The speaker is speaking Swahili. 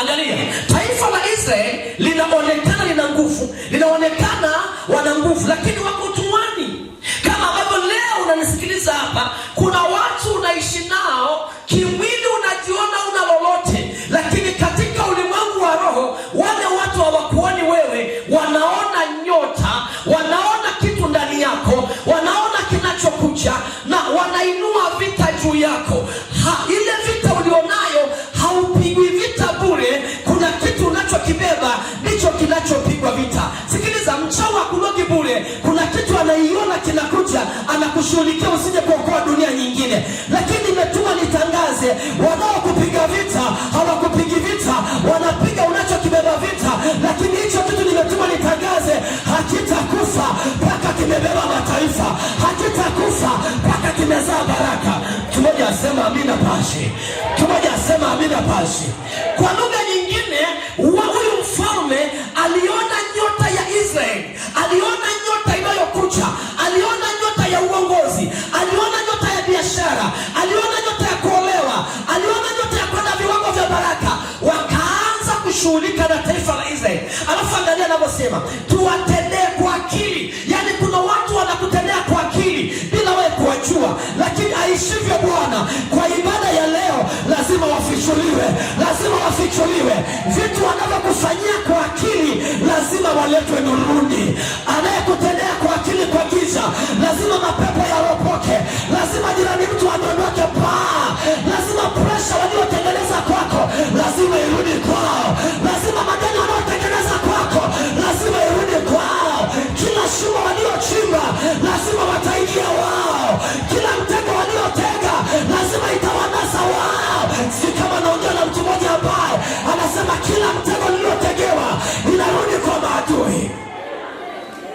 Angalia, taifa la Israeli linaonekana lina nguvu, linaonekana wana nguvu, lakini wako utumwani. Kama ambavyo leo unanisikiliza hapa, kuna watu unaishi nao kimwili, unajiona una lolote, lakini katika ulimwengu wa roho wale watu hawakuoni wewe, wanaona nyota, wanaona kitu ndani yako, wanaona kinachokuja na wanainua vita juu yako. Ile vita ulionayo haupigwi vita bure, kuna kitu unachokibeba ndicho kinachopigwa vita. Sikiliza, mchawi hakulogi bure, kuna kitu anaiona kinakuja, anakushughulikia usije kuokoa dunia nyingine. Lakini nimetuma nitangaze, wanaokupiga vita hawakupigi vita, wanapiga unachokibeba vita. Lakini hicho kitu nimetuma nitangaze, hakitakufa mpaka kimebeba mataifa, hakitakufa mpaka kimezaa baraka. Tumoja asema amina pashi, tumoja asema amina pashi. Kwa lugha nyingine, huyu mfalme aliona nyota ya Israeli, aliona nyota inayokuja, aliona nyota ya uongozi, aliona nyota ya biashara, aliona nyota ya kuolewa, aliona nyota ya kwenda viwango vya baraka. Wakaanza kushughulika na taifa la Israeli. Alafu angalia anavyosema, tuwatendee kwa akili. Yani kuna watu wanakutendea kwa akili bila wewe kuwajua, lakini aishivyo Bwana, kwa ibada ya leo lazima wafichuliwe, lazima wafichuliwe. Vitu wanavyokufanyia kwa akili lazima waletwe nuruni. Anayekutendea kwa akili kwa giza, lazima mapepo yaropoke, lazima jirani mtu aondoke paa, lazima pressure waliotengeneza kwako lazima irudi kwao, lazima madeni wanaotengeneza kwako lazima irudi kwao, kila shimo waliochimba lazima wataingia wao, kila mtego waliotega lazima itawanasa wao. Si kama naongea na mtu mmoja ambaye anasema kila mtego